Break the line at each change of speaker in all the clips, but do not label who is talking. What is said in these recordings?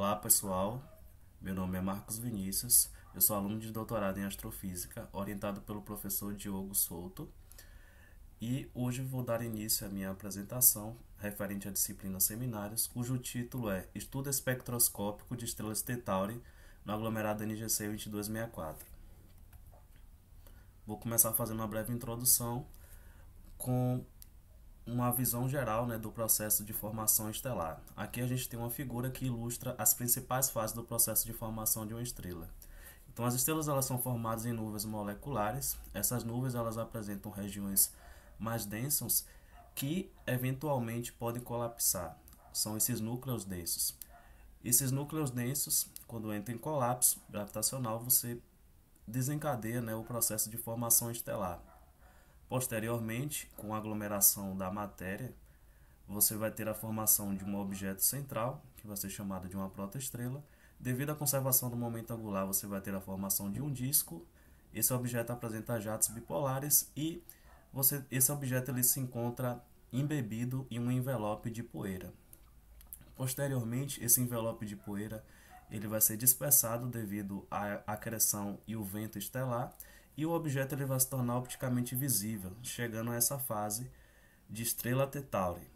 Olá pessoal, meu nome é Marcos Vinícius, eu sou aluno de doutorado em Astrofísica, orientado pelo professor Diogo Souto, e hoje vou dar início à minha apresentação referente à disciplina Seminários, cujo título é Estudo Espectroscópico de Estrelas T Tauri no aglomerado NGC 2264. Vou começar fazendo uma breve introdução com uma visão geral, do processo de formação estelar. Aqui a gente tem uma figura que ilustra as principais fases do processo de formação de uma estrela. Então, as estrelas elas são formadas em nuvens moleculares. Essas nuvens elas apresentam regiões mais densas que eventualmente podem colapsar. São esses núcleos densos. Esses núcleos densos, quando entram em colapso gravitacional, você desencadeia, o processo de formação estelar. Posteriormente, com a aglomeração da matéria, você vai ter a formação de um objeto central, que vai ser chamado de uma protoestrela. Devido à conservação do momento angular, você vai ter a formação de um disco. Esse objeto apresenta jatos bipolares e esse objeto ele se encontra embebido em um envelope de poeira. Posteriormente, esse envelope de poeira ele vai ser dispersado devido à acreção e o vento estelar, e o objeto ele vai se tornar opticamente visível, chegando a essa fase de estrela T Tauri.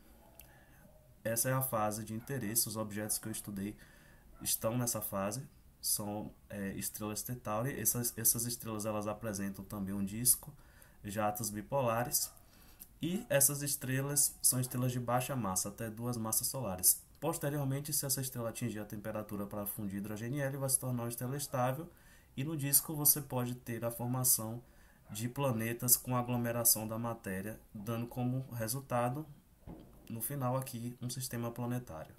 Essa é a fase de interesse, os objetos que eu estudei estão nessa fase, são estrelas T Tauri. Essas estrelas elas apresentam também um disco, jatos bipolares, e essas estrelas são estrelas de baixa massa, até 2 massas solares. Posteriormente, se essa estrela atingir a temperatura para fundir hidrogênio hélio, vai se tornar uma estrela estável, e no disco você pode ter a formação de planetas com aglomeração da matéria, dando como resultado, no final aqui, um sistema planetário.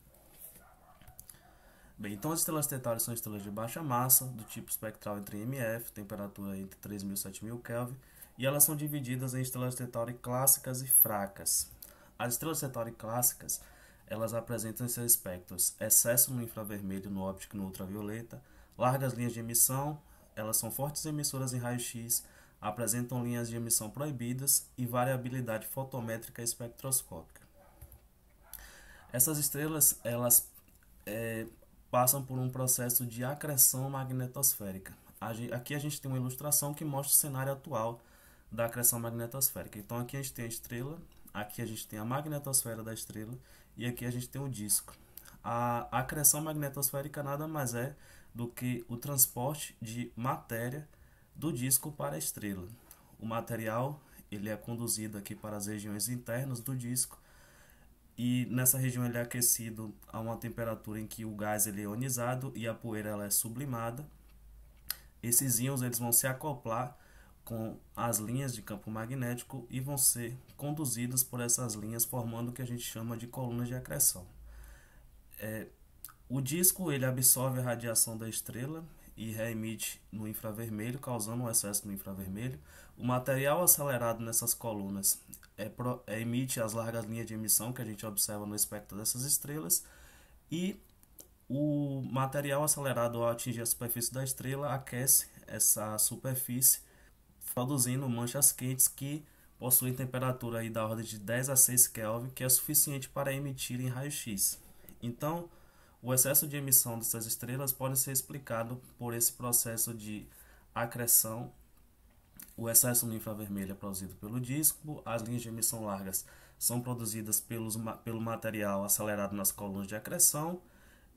Bem, então as estrelas T Tauri são estrelas de baixa massa, do tipo espectral entre MF, temperatura entre 3.000 e 7.000 Kelvin, e elas são divididas em estrelas T Tauri clássicas e fracas. As estrelas T Tauri clássicas, elas apresentam em seus espectros excesso no infravermelho, no óptico e no ultravioleta, largas linhas de emissão, elas são fortes emissoras em raio-x, apresentam linhas de emissão proibidas e variabilidade fotométrica e espectroscópica. Essas estrelas elas passam por um processo de acreção magnetosférica. Aqui a gente tem uma ilustração que mostra o cenário atual da acreção magnetosférica. Então aqui a gente tem a estrela, aqui a gente tem a magnetosfera da estrela e aqui a gente tem o disco. A acreção magnetosférica nada mais é do que o transporte de matéria do disco para a estrela. O material ele é conduzido aqui para as regiões internas do disco, e nessa região ele é aquecido a uma temperatura em que o gás ele é ionizado e a poeira ela é sublimada. Esses íons eles vão se acoplar com as linhas de campo magnético e vão ser conduzidos por essas linhas, formando o que a gente chama de colunas de acreção. O disco ele absorve a radiação da estrela e reemite no infravermelho, causando um excesso no infravermelho. O material acelerado nessas colunas emite as largas linhas de emissão que a gente observa no espectro dessas estrelas, e o material acelerado ao atingir a superfície da estrela aquece essa superfície, produzindo manchas quentes que possuem temperatura aí da ordem de 10 a 6 Kelvin, que é suficiente para emitir em raio-x. Então, o excesso de emissão dessas estrelas pode ser explicado por esse processo de acreção. O excesso no infravermelho é produzido pelo disco, as linhas de emissão largas são produzidas pelo material acelerado nas colunas de acreção,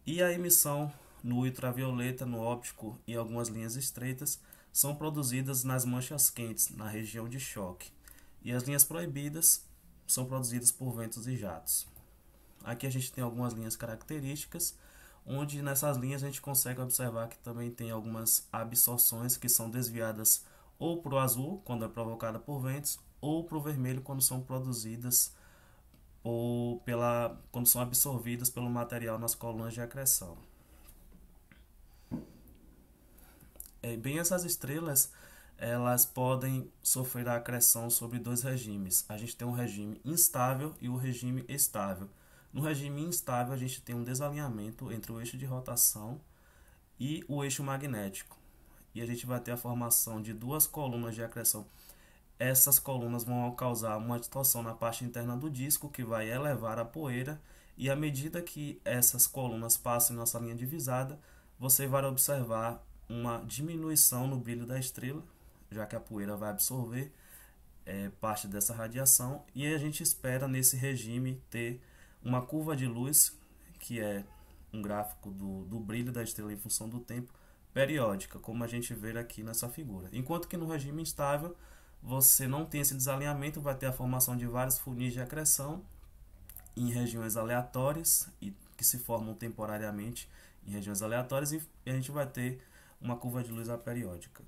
e a emissão no ultravioleta, no óptico e algumas linhas estreitas são produzidas nas manchas quentes, na região de choque. E as linhas proibidas são produzidas por ventos e jatos. Aqui a gente tem algumas linhas características, onde nessas linhas a gente consegue observar que também tem algumas absorções que são desviadas ou para o azul, quando é provocada por ventos, ou para o vermelho, quando são produzidas quando são absorvidas pelo material nas colunas de acreção. Bem, essas estrelas elas podem sofrer a acreção sobre 2 regimes. A gente tem um regime instável e o regime estável. No regime instável, a gente tem um desalinhamento entre o eixo de rotação e o eixo magnético, e a gente vai ter a formação de 2 colunas de acreção. Essas colunas vão causar uma distorção na parte interna do disco, que vai elevar a poeira E à medida que essas colunas passam em nossa linha divisada, você vai observar uma diminuição no brilho da estrela, já que a poeira vai absorver parte dessa radiação, e a gente espera nesse regime ter uma curva de luz, que é um gráfico do brilho da estrela em função do tempo, periódica, como a gente vê aqui nessa figura. Enquanto que no regime instável, você não tem esse desalinhamento, vai ter a formação de vários funis de acreção em regiões aleatórias e que se formam temporariamente em regiões aleatórias, e a gente vai ter uma curva de luz aperiódica.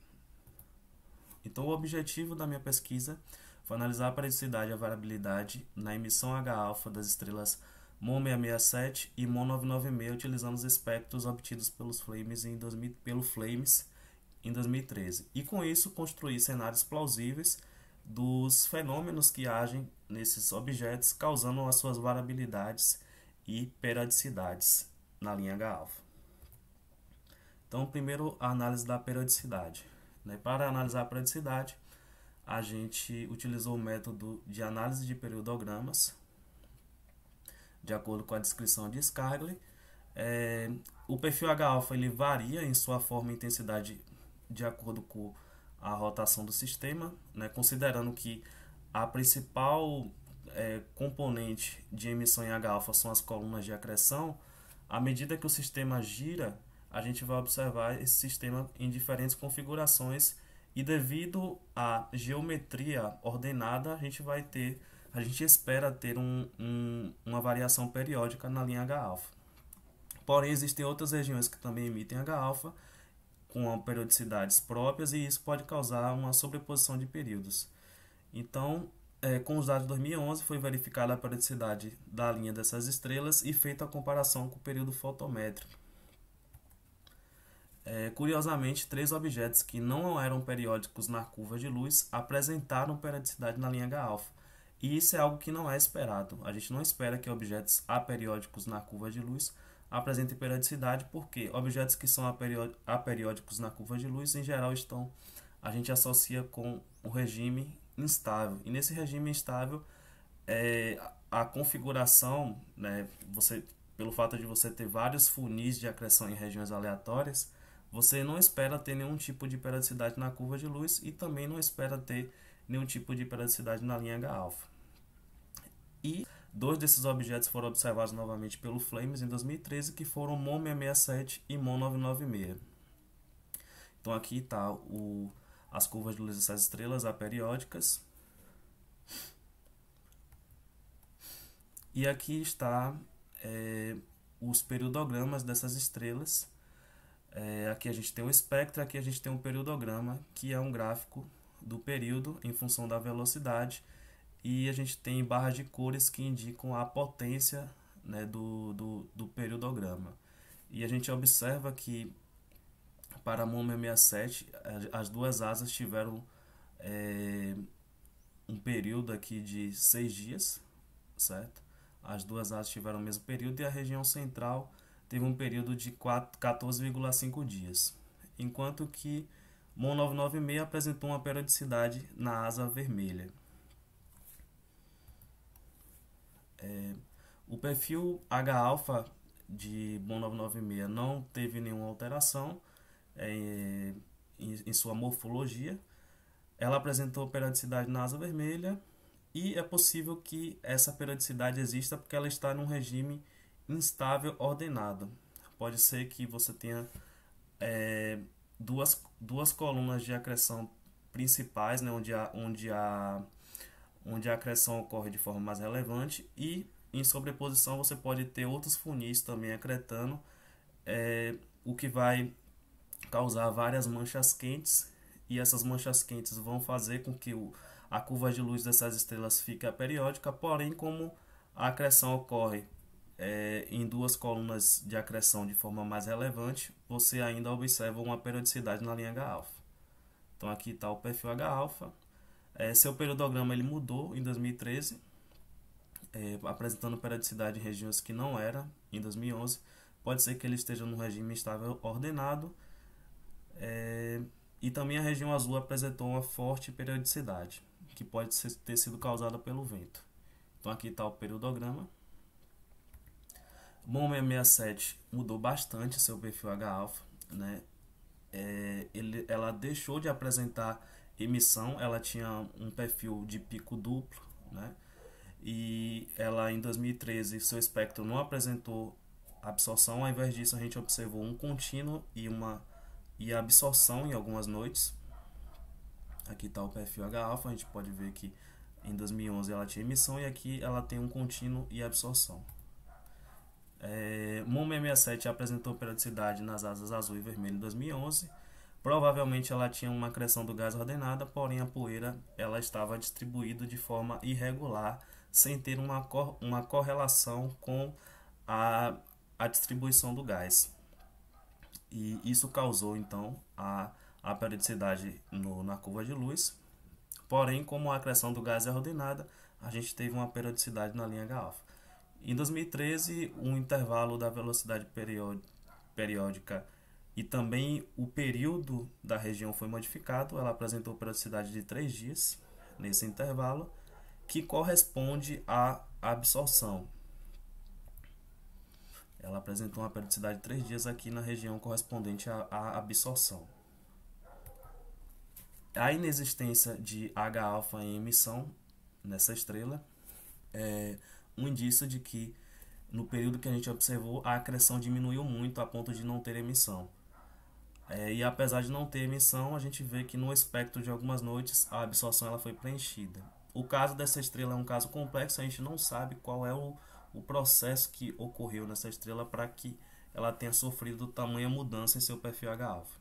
Então, o objetivo da minha pesquisa foi analisar a periodicidade e a variabilidade na emissão H-alfa das estrelas MON 667 e MON 996, utilizando os espectros obtidos pelo Flames em 2013. E com isso, construir cenários plausíveis dos fenômenos que agem nesses objetos, causando as suas variabilidades e periodicidades na linha H-alfa. Então, primeiro, a análise da periodicidade. Para analisar a periodicidade, a gente utilizou o método de análise de periodogramas, de acordo com a descrição de Scargli. O perfil H-alfa ele varia em sua forma e intensidade de acordo com a rotação do sistema, considerando que a principal componente de emissão em H-alfa são as colunas de acreção. À medida que o sistema gira, a gente vai observar esse sistema em diferentes configurações, e devido à geometria ordenada, a gente espera ter uma variação periódica na linha H-alfa. Porém, existem outras regiões que também emitem H-alfa com periodicidades próprias, e isso pode causar uma sobreposição de períodos. Então, com os dados de 2011, foi verificada a periodicidade da linha dessas estrelas e feita a comparação com o período fotométrico. Curiosamente, 3 objetos que não eram periódicos na curva de luz apresentaram periodicidade na linha H-alfa. E isso é algo que não é esperado. A gente não espera que objetos aperiódicos na curva de luz apresentem periodicidade, porque objetos que são aperiódicos na curva de luz, em geral, a gente associa com o regime instável. E nesse regime instável, a configuração, pelo fato de você ter vários funis de acreção em regiões aleatórias, você não espera ter nenhum tipo de periodicidade na curva de luz, e também não espera ter nenhum tipo de periodicidade na linha H-alfa. E 2 desses objetos foram observados novamente pelo Flames em 2013, que foram MON 667 e MON 996. Então aqui está as curvas de luz dessas estrelas aperiódicas. E aqui está os periodogramas dessas estrelas. Aqui a gente tem um espectro, aqui a gente tem um periodograma, que é um gráfico do período em função da velocidade, e a gente tem barras de cores que indicam a potência do periodograma. E a gente observa que para a MON 667 as 2 asas tiveram um período aqui de 6 dias, certo? As 2 asas tiveram o mesmo período, e a região central teve um período de 14,5 dias, enquanto que MON 996 apresentou uma periodicidade na asa vermelha. O perfil H-alfa de MON 996 não teve nenhuma alteração em sua morfologia. Ela apresentou periodicidade na asa vermelha, e é possível que essa periodicidade exista porque ela está num regime instável ordenado. Pode ser que você tenha duas colunas de acreção principais, onde a acreção ocorre de forma mais relevante, e em sobreposição você pode ter outros funis também acretando, o que vai causar várias manchas quentes, e essas manchas quentes vão fazer com que a curva de luz dessas estrelas fique aperiódica. Porém, como a acreção ocorre em 2 colunas de acreção de forma mais relevante, você ainda observa uma periodicidade na linha H-alfa. Então aqui está o perfil H-alfa. Seu periodograma ele mudou em 2013, apresentando periodicidade em regiões que não era em 2011. Pode ser que ele esteja no regime estável ordenado, e também a região azul apresentou uma forte periodicidade, que pode ter sido causada pelo vento. Então aqui está o periodograma. Bom 667 mudou bastante seu perfil H-alfa, né? Ela deixou de apresentar emissão, ela tinha um perfil de pico duplo, né? E ela em 2013 seu espectro não apresentou absorção, ao invés disso a gente observou um contínuo e absorção em algumas noites. Aqui está o perfil H-alfa, a gente pode ver que em 2011 ela tinha emissão e aqui ela tem um contínuo e absorção. MON 667 apresentou periodicidade nas asas azul e vermelho em 2011. Provavelmente ela tinha uma acreção do gás ordenada, porém a poeira ela estava distribuída de forma irregular, sem ter uma correlação com a distribuição do gás. E isso causou então a periodicidade na curva de luz. Porém, como a acreção do gás é ordenada, a gente teve uma periodicidade na linha H-alfa. Em 2013, o intervalo da velocidade periódica e também o período da região foi modificado. Ela apresentou periodicidade de 3 dias nesse intervalo, que corresponde à absorção. Ela apresentou uma periodicidade de 3 dias aqui na região correspondente à absorção. A inexistência de H-alfa em emissão nessa estrela é um indício de que no período que a gente observou a acreção diminuiu muito a ponto de não ter emissão. E apesar de não ter emissão, a gente vê que no espectro de algumas noites a absorção ela foi preenchida. O caso dessa estrela é um caso complexo, a gente não sabe qual é o processo que ocorreu nessa estrela para que ela tenha sofrido tamanha mudança em seu perfil H-alfa.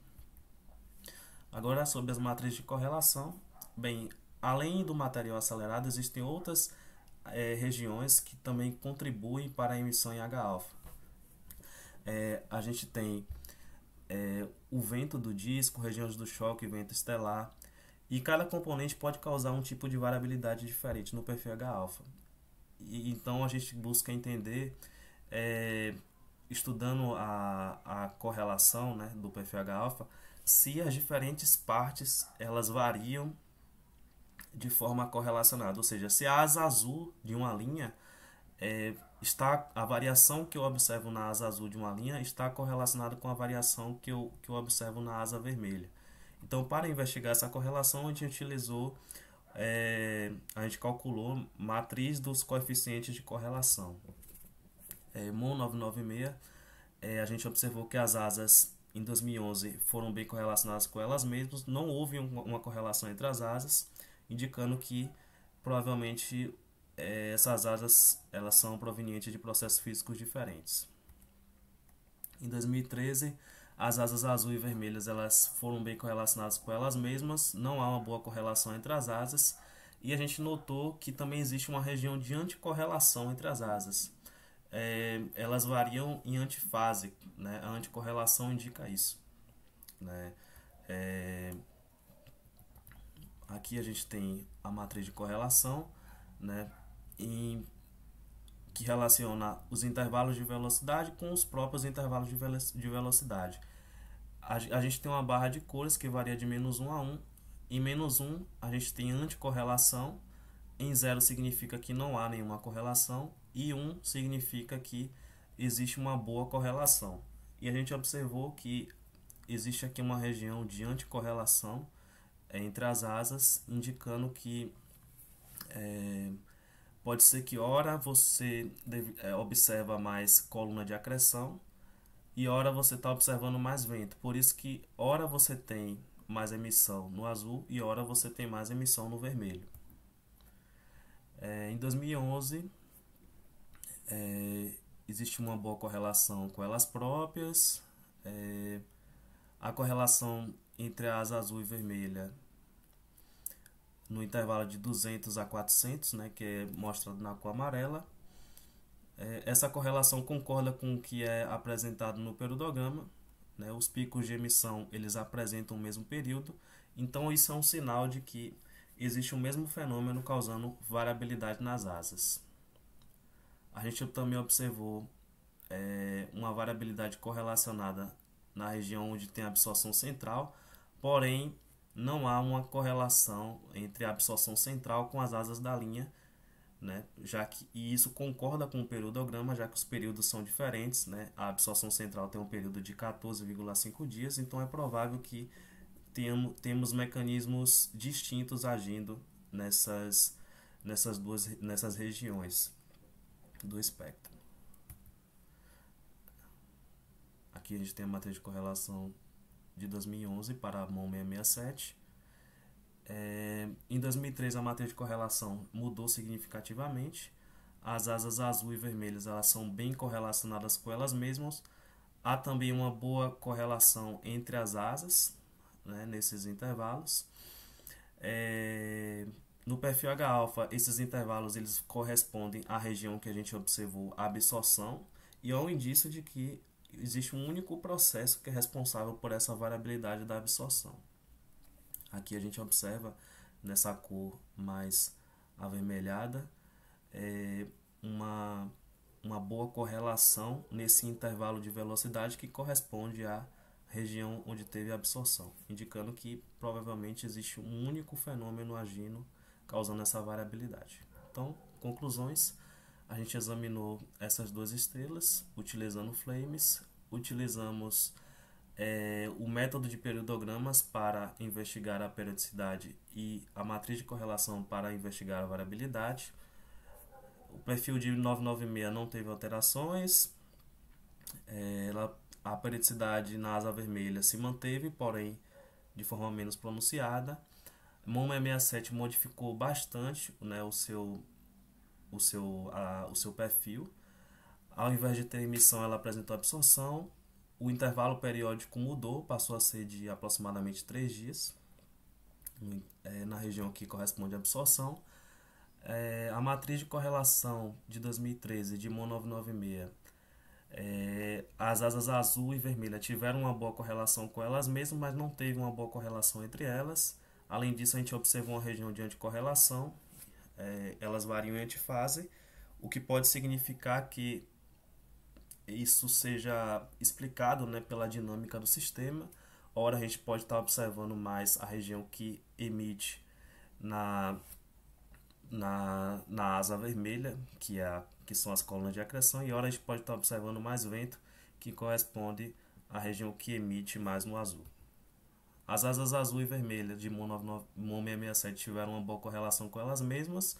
Agora, sobre as matrizes de correlação. Bem, além do material acelerado, existem outras regiões que também contribuem para a emissão em H-alfa. A gente tem o vento do disco, regiões do choque, vento estelar, e cada componente pode causar um tipo de variabilidade diferente no perfil H-alfa. Então a gente busca entender, estudando a correlação, né, do perfil H-alfa, se as diferentes partes elas variam de forma correlacionada, ou seja, se a asa azul de uma linha a variação que eu observo na asa azul de uma linha está correlacionada com a variação que eu observo na asa vermelha. Então, para investigar essa correlação, a gente calculou matriz dos coeficientes de correlação. MON 996, a gente observou que as asas em 2011 foram bem correlacionadas com elas mesmas, não houve uma correlação entre as asas, indicando que provavelmente essas asas elas são provenientes de processos físicos diferentes. Em 2013, as asas azul e vermelhas elas foram bem correlacionadas com elas mesmas, não há uma boa correlação entre as asas, e a gente notou que também existe uma região de anticorrelação entre as asas. Elas variam em antifase, né? A anticorrelação indica isso, né? Aqui a gente tem a matriz de correlação, né? Que relaciona os intervalos de velocidade com os próprios intervalos de velocidade. A gente tem uma barra de cores que varia de -1 a 1. Em -1 a gente tem anticorrelação, em 0 significa que não há nenhuma correlação e 1 significa que existe uma boa correlação. E a gente observou que existe aqui uma região de anticorrelação entre as asas, indicando que pode ser que ora você observa mais coluna de acreção e ora você está observando mais vento. Por isso que ora você tem mais emissão no azul e ora você tem mais emissão no vermelho. Em 2011 existe uma boa correlação com elas próprias. A correlação entre a asa azul e vermelha no intervalo de 200 a 400, né, que é mostrado na cor amarela. Essa correlação concorda com o que é apresentado no peridograma, né? Os picos de emissão eles apresentam o mesmo período, então isso é um sinal de que existe o mesmo fenômeno causando variabilidade nas asas. A gente também observou uma variabilidade correlacionada na região onde tem a absorção central, porém não há uma correlação entre a absorção central com as asas da linha, né? E isso concorda com o periodograma, já que os períodos são diferentes, né? A absorção central tem um período de 14,5 dias, então é provável que temos mecanismos distintos agindo nessas regiões do espectro. Aqui a gente tem a matriz de correlação de 2011 para a MON 667. Em 2003 a matriz de correlação mudou significativamente. As asas azul e vermelhas elas são bem correlacionadas com elas mesmas. Há também uma boa correlação entre as asas, né, nesses intervalos. No perfil H-alfa, esses intervalos eles correspondem à região que a gente observou a absorção e há um indício de que existe um único processo que é responsável por essa variabilidade da absorção. Aqui a gente observa nessa cor mais avermelhada uma boa correlação nesse intervalo de velocidade que corresponde à região onde teve a absorção, indicando que provavelmente existe um único fenômeno agindo causando essa variabilidade. Então, conclusões, a gente examinou essas duas estrelas utilizando flames, utilizamos o método de periodogramas para investigar a periodicidade e a matriz de correlação para investigar a variabilidade. O perfil de 996 não teve alterações, a periodicidade na asa vermelha se manteve, porém de forma menos pronunciada. MON 667 modificou bastante, né, o seu perfil. Ao invés de ter emissão, ela apresentou absorção. O intervalo periódico mudou, passou a ser de aproximadamente 3 dias, na região que corresponde à absorção. A matriz de correlação de 2013 de MON 996, as asas azul e vermelha tiveram uma boa correlação com elas mesmas, mas não teve uma boa correlação entre elas. Além disso, a gente observou uma região de anticorrelação, elas variam em antifase, o que pode significar que isso seja explicado, né, pela dinâmica do sistema. Ora, a gente pode estar observando mais a região que emite na asa vermelha, que são as colunas de acreção, e ora a gente pode estar observando mais vento, que corresponde à região que emite mais no azul. As asas azul e vermelha de MON 667 tiveram uma boa correlação com elas mesmas,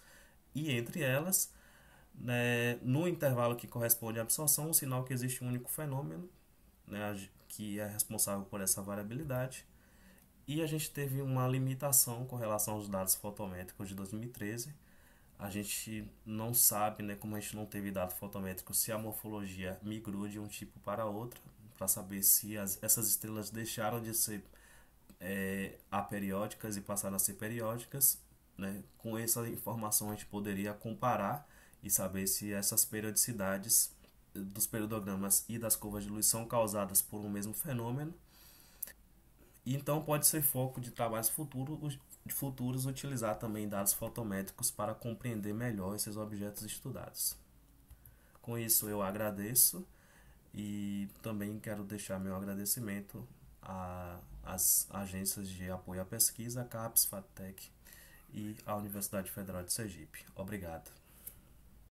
e entre elas, né, no intervalo que corresponde à absorção, um sinal que existe um único fenômeno, né, que é responsável por essa variabilidade. E a gente teve uma limitação com relação aos dados fotométricos de 2013. A gente não sabe, né, como a gente não teve dado fotométrico, se a morfologia migrou de um tipo para outro, para saber se essas estrelas deixaram de ser aperiódicas e passaram a ser periódicas. Né? Com essa informação a gente poderia comparar e saber se essas periodicidades dos periodogramas e das curvas de luz são causadas por um mesmo fenômeno. E então pode ser foco de trabalhos futuros utilizar também dados fotométricos para compreender melhor esses objetos estudados. Com isso eu agradeço e também quero deixar meu agradecimento às agências de apoio à pesquisa, CAPES, FATEC e à Universidade Federal de Sergipe. Obrigado.